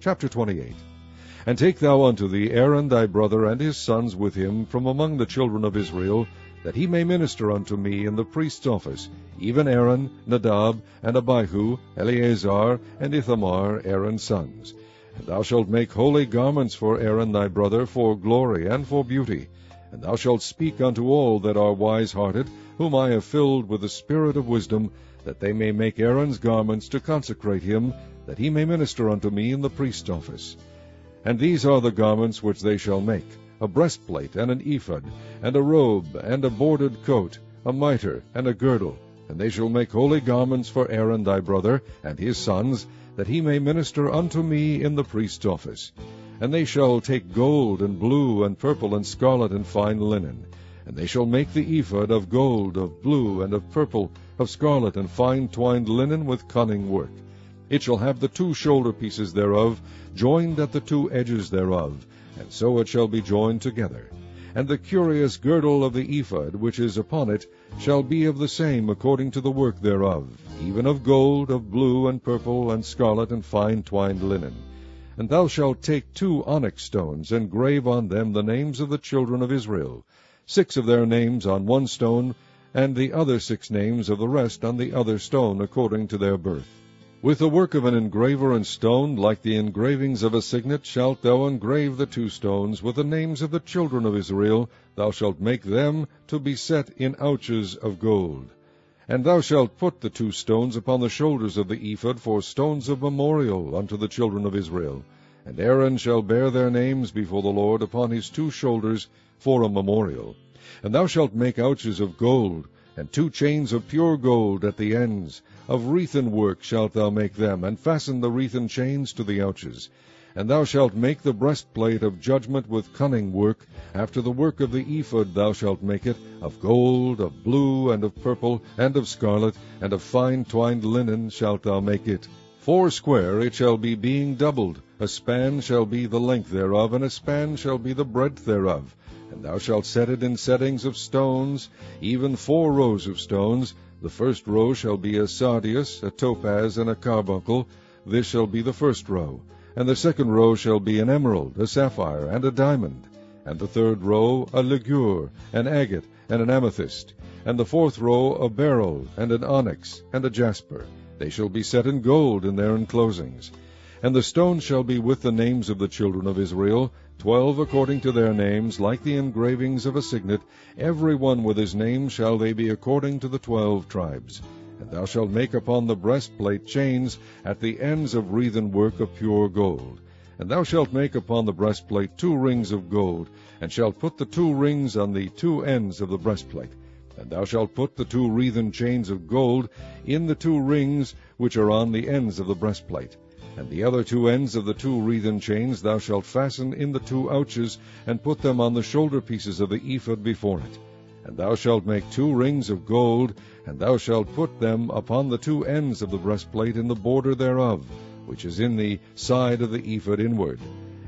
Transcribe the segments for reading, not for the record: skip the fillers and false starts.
Chapter 28. And take thou unto thee Aaron thy brother and his sons with him from among the children of Israel, that he may minister unto me in the priest's office, even Aaron, Nadab, and Abihu, Eleazar, and Ithamar, Aaron's sons. And thou shalt make holy garments for Aaron thy brother, for glory and for beauty. And thou shalt speak unto all that are wise-hearted, whom I have filled with the spirit of wisdom, that they may make Aaron's garments to consecrate him, that he may minister unto me in the priest's office. And these are the garments which they shall make: a breastplate, and an ephod, and a robe, and a bordered coat, a mitre, and a girdle. And they shall make holy garments for Aaron thy brother, and his sons, that he may minister unto me in the priest's office. And they shall take gold, and blue, and purple, and scarlet, and fine linen. And they shall make the ephod of gold, of blue, and of purple, of scarlet, and fine twined linen with cunning work. It shall have the 2 shoulder pieces thereof, joined at the 2 edges thereof, and so it shall be joined together. And the curious girdle of the ephod, which is upon it, shall be of the same according to the work thereof, even of gold, of blue, and purple, and scarlet, and fine twined linen. And thou shalt take 2 onyx stones, and grave on them the names of the children of Israel, 6 of their names on one stone, and the other 6 names of the rest on the other stone, according to their birth. With the work of an engraver in stone, like the engravings of a signet, shalt thou engrave the 2 stones with the names of the children of Israel. Thou shalt make them to be set in ouches of gold. And thou shalt put the 2 stones upon the shoulders of the ephod for stones of memorial unto the children of Israel. And Aaron shall bear their names before the Lord upon his 2 shoulders for a memorial. And thou shalt make ouches of gold, and 2 chains of pure gold at the ends. Of wreathen work shalt thou make them, and fasten the wreathen chains to the ouches. And thou shalt make the breastplate of judgment with cunning work. After the work of the ephod thou shalt make it, of gold, of blue, and of purple, and of scarlet, and of fine twined linen shalt thou make it. 4 square it shall be, being doubled. A span shall be the length thereof, and a span shall be the breadth thereof. And thou shalt set it in settings of stones, even 4 rows of stones. The first row shall be a sardius, a topaz, and a carbuncle. This shall be the first row. And the second row shall be an emerald, a sapphire, and a diamond. And the third row a ligure, an agate, and an amethyst. And the 4th row a beryl, and an onyx, and a jasper. They shall be set in gold in their enclosings. And the stones shall be with the names of the children of Israel, 12 according to their names, like the engravings of a signet. Every one with his name shall they be according to the 12 tribes. And thou shalt make upon the breastplate chains at the ends of wreathen work of pure gold. And thou shalt make upon the breastplate 2 rings of gold, and shalt put the 2 rings on the 2 ends of the breastplate. And thou shalt put the 2 wreathen chains of gold in the 2 rings which are on the ends of the breastplate. And the other 2 ends of the 2 wreathen chains thou shalt fasten in the 2 ouches, and put them on the shoulder pieces of the ephod before it. And thou shalt make 2 rings of gold, and thou shalt put them upon the 2 ends of the breastplate in the border thereof, which is in the side of the ephod inward.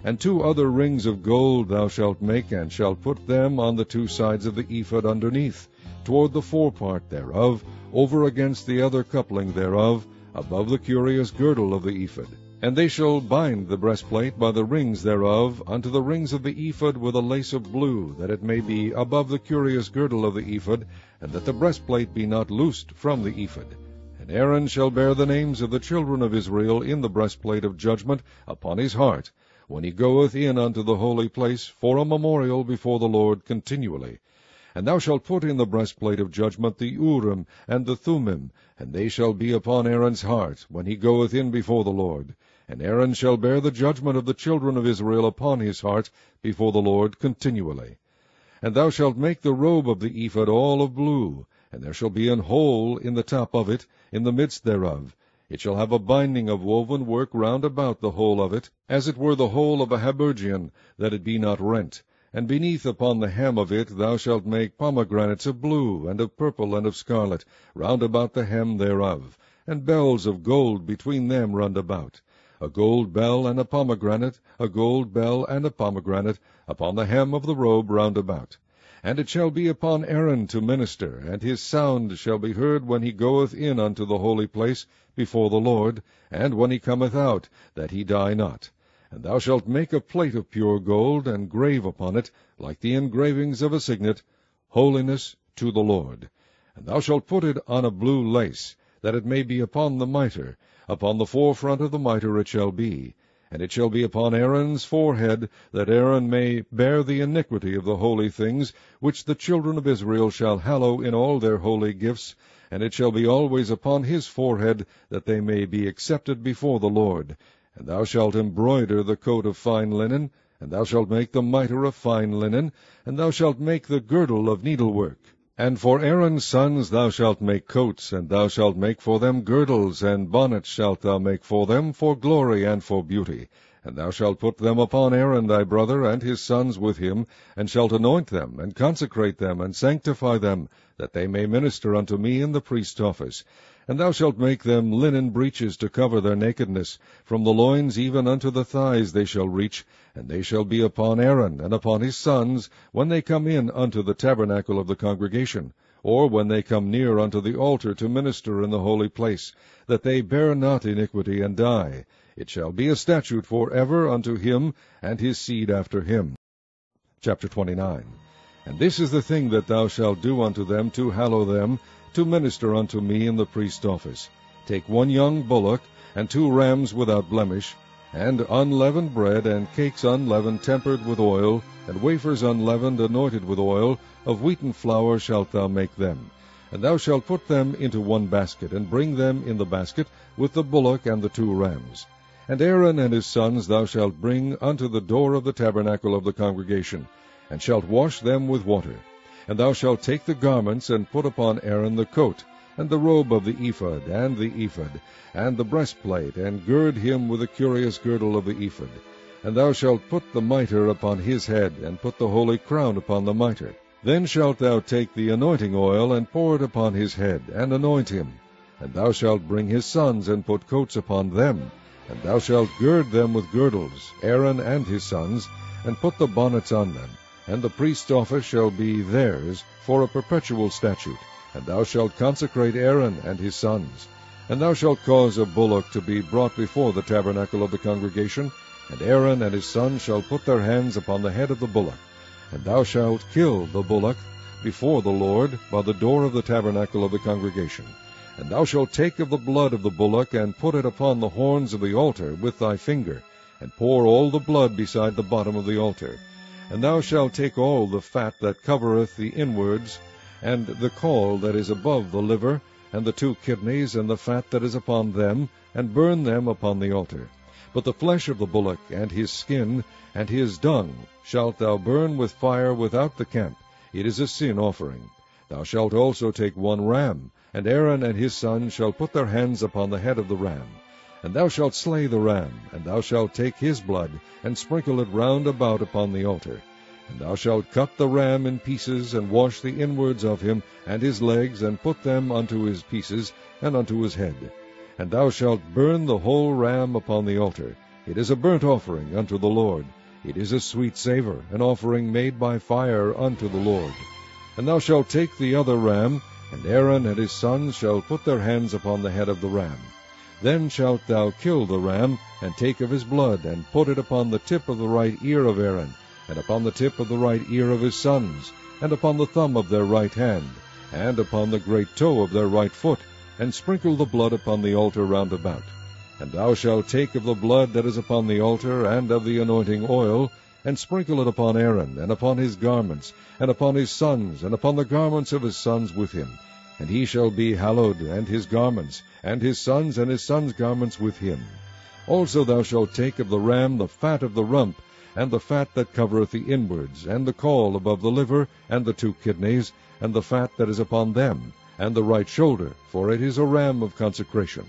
And 2 other rings of gold thou shalt make, and shalt put them on the 2 sides of the ephod underneath, toward the forepart thereof, over against the other coupling thereof, above the curious girdle of the ephod. And they shall bind the breastplate by the rings thereof unto the rings of the ephod with a lace of blue, that it may be above the curious girdle of the ephod, and that the breastplate be not loosed from the ephod. And Aaron shall bear the names of the children of Israel in the breastplate of judgment upon his heart, when he goeth in unto the holy place, for a memorial before the Lord continually. And thou shalt put in the breastplate of judgment the Urim and the Thummim, and they shall be upon Aaron's heart, when he goeth in before the Lord. And Aaron shall bear the judgment of the children of Israel upon his heart before the Lord continually. And thou shalt make the robe of the ephod all of blue, and there shall be an hole in the top of it, in the midst thereof. It shall have a binding of woven work round about the hole of it, as it were the hole of a habergeon, that it be not rent. And beneath upon the hem of it thou shalt make pomegranates of blue, and of purple, and of scarlet, round about the hem thereof, and bells of gold between them round about. A gold bell and a pomegranate, a gold bell and a pomegranate, upon the hem of the robe round about. And it shall be upon Aaron to minister, and his sound shall be heard when he goeth in unto the holy place before the Lord, and when he cometh out, that he die not. And thou shalt make a plate of pure gold, and grave upon it, like the engravings of a signet, Holiness to the Lord. And thou shalt put it on a blue lace, that it may be upon the mitre. Upon the forefront of the mitre it shall be. And it shall be upon Aaron's forehead, that Aaron may bear the iniquity of the holy things, which the children of Israel shall hallow in all their holy gifts. And it shall be always upon his forehead, that they may be accepted before the Lord. And thou shalt embroider the coat of fine linen, and thou shalt make the mitre of fine linen, and thou shalt make the girdle of needlework. And for Aaron's sons thou shalt make coats, and thou shalt make for them girdles, and bonnets shalt thou make for them, for glory and for beauty. And thou shalt put them upon Aaron thy brother, and his sons with him, and shalt anoint them, and consecrate them, and sanctify them, that they may minister unto me in the priest's office. And thou shalt make them linen breeches to cover their nakedness. From the loins even unto the thighs they shall reach, and they shall be upon Aaron and upon his sons, when they come in unto the tabernacle of the congregation, or when they come near unto the altar to minister in the holy place, that they bear not iniquity and die. It shall be a statute for ever unto him and his seed after him. Chapter 29. And this is the thing that thou shalt do unto them to hallow them, to minister unto me in the priest's office. Take 1 young bullock, and 2 rams without blemish, and unleavened bread, and cakes unleavened tempered with oil, and wafers unleavened anointed with oil, of wheaten flour shalt thou make them. And thou shalt put them into 1 basket, and bring them in the basket, with the bullock and the 2 rams. And Aaron and his sons thou shalt bring unto the door of the tabernacle of the congregation, and shalt wash them with water. And thou shalt take the garments, and put upon Aaron the coat, and the robe of the ephod, and the ephod, and the breastplate, and gird him with the curious girdle of the ephod. And thou shalt put the mitre upon his head, and put the holy crown upon the mitre. Then shalt thou take the anointing oil, and pour it upon his head, and anoint him. And thou shalt bring his sons, and put coats upon them. And thou shalt gird them with girdles, Aaron and his sons, and put the bonnets on them. And the priest's office shall be theirs for a perpetual statute. And thou shalt consecrate Aaron and his sons. And thou shalt cause a bullock to be brought before the tabernacle of the congregation, and Aaron and his sons shall put their hands upon the head of the bullock. And thou shalt kill the bullock before the Lord by the door of the tabernacle of the congregation. And thou shalt take of the blood of the bullock, and put it upon the horns of the altar with thy finger, and pour all the blood beside the bottom of the altar. And thou shalt take all the fat that covereth the inwards, and the caul that is above the liver, and the 2 kidneys, and the fat that is upon them, and burn them upon the altar. But the flesh of the bullock, and his skin, and his dung, shalt thou burn with fire without the camp. It is a sin offering. Thou shalt also take 1 ram, and Aaron and his sons shall put their hands upon the head of the ram. And thou shalt slay the ram, and thou shalt take his blood, and sprinkle it round about upon the altar. And thou shalt cut the ram in pieces, and wash the inwards of him, and his legs, and put them unto his pieces, and unto his head. And thou shalt burn the whole ram upon the altar. It is a burnt offering unto the Lord. It is a sweet savour, an offering made by fire unto the Lord. And thou shalt take the other ram, and Aaron and his sons shall put their hands upon the head of the ram. Then shalt thou kill the ram, and take of his blood, and put it upon the tip of the right ear of Aaron, and upon the tip of the right ear of his sons, and upon the thumb of their right hand, and upon the great toe of their right foot, and sprinkle the blood upon the altar round about. And thou shalt take of the blood that is upon the altar, and of the anointing oil, and sprinkle it upon Aaron, and upon his garments, and upon his sons, and upon the garments of his sons with him. And he shall be hallowed, and his garments, and his sons' garments with him. Also thou shalt take of the ram the fat of the rump, and the fat that covereth the inwards, and the caul above the liver, and the 2 kidneys, and the fat that is upon them, and the right shoulder, for it is a ram of consecration.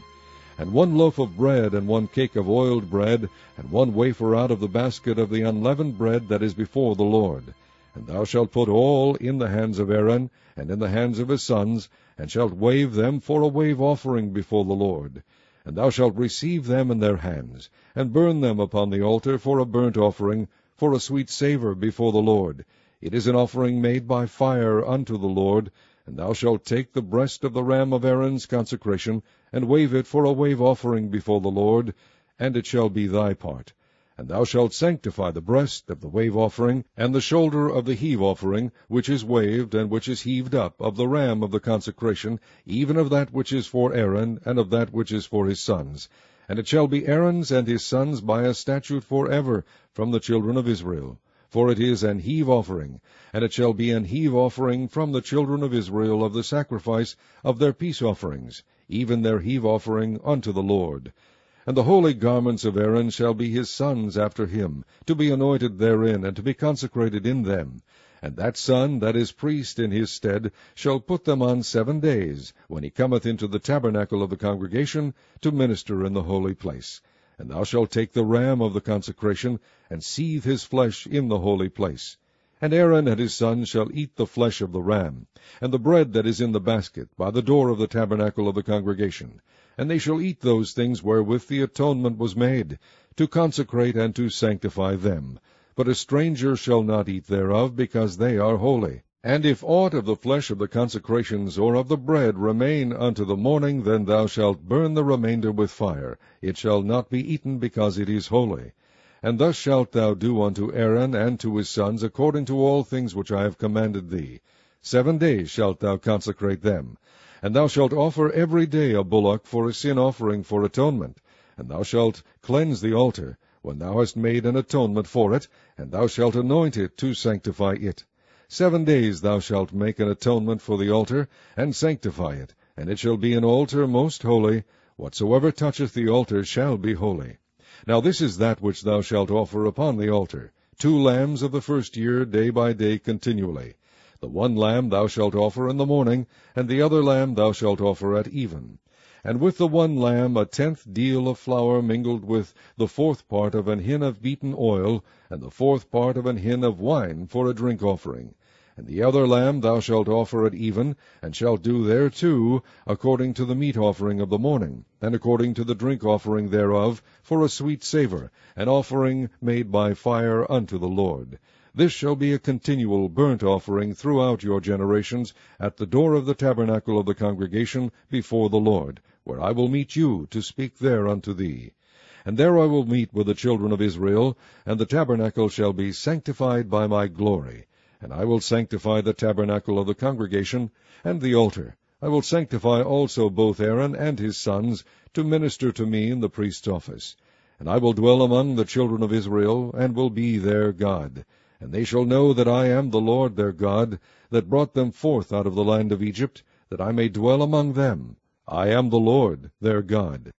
And 1 loaf of bread, and 1 cake of oiled bread, and 1 wafer out of the basket of the unleavened bread that is before the Lord. And thou shalt put all in the hands of Aaron, and in the hands of his sons, and shalt wave them for a wave offering before the Lord. And thou shalt receive them in their hands, and burn them upon the altar for a burnt offering, for a sweet savour before the Lord. It is an offering made by fire unto the Lord. And thou shalt take the breast of the ram of Aaron's consecration, and wave it for a wave offering before the Lord, and it shall be thy part. And thou shalt sanctify the breast of the wave offering, and the shoulder of the heave offering, which is waved and which is heaved up, of the ram of the consecration, even of that which is for Aaron, and of that which is for his sons. And it shall be Aaron's and his sons by a statute forever from the children of Israel. For it is an heave offering, and it shall be an heave offering from the children of Israel of the sacrifice of their peace offerings, even their heave offering unto the Lord. And the holy garments of Aaron shall be his sons after him, to be anointed therein, and to be consecrated in them. And that son that is priest in his stead shall put them on 7 days, when he cometh into the tabernacle of the congregation, to minister in the holy place. And thou shalt take the ram of the consecration, and seethe his flesh in the holy place. And Aaron and his sons shall eat the flesh of the ram, and the bread that is in the basket, by the door of the tabernacle of the congregation. And they shall eat those things wherewith the atonement was made, to consecrate and to sanctify them. But a stranger shall not eat thereof, because they are holy. And if aught of the flesh of the consecrations or of the bread remain unto the morning, then thou shalt burn the remainder with fire. It shall not be eaten, because it is holy. And thus shalt thou do unto Aaron and to his sons, according to all things which I have commanded thee. 7 days shalt thou consecrate them. And thou shalt offer every day a bullock for a sin offering for atonement. And thou shalt cleanse the altar, when thou hast made an atonement for it, and thou shalt anoint it to sanctify it. 7 days thou shalt make an atonement for the altar, and sanctify it, and it shall be an altar most holy. Whatsoever toucheth the altar shall be holy. Now this is that which thou shalt offer upon the altar, 2 lambs of the first year, day by day continually. The one lamb thou shalt offer in the morning, and the other lamb thou shalt offer at even. And with the one lamb 1/10 deal of flour mingled with the 4th part of an hin of beaten oil, and the 4th part of an hin of wine for a drink offering. And the other lamb thou shalt offer at even, and shalt do thereto according to the meat offering of the morning, and according to the drink offering thereof, for a sweet savour, an offering made by fire unto the Lord. This shall be a continual burnt offering throughout your generations, at the door of the tabernacle of the congregation before the Lord, where I will meet you to speak there unto thee. And there I will meet with the children of Israel, and the tabernacle shall be sanctified by my glory. And I will sanctify the tabernacle of the congregation, and the altar. I will sanctify also both Aaron and his sons, to minister to me in the priest's office. And I will dwell among the children of Israel, and will be their God. And they shall know that I am the Lord their God, that brought them forth out of the land of Egypt, that I may dwell among them. I am the Lord their God.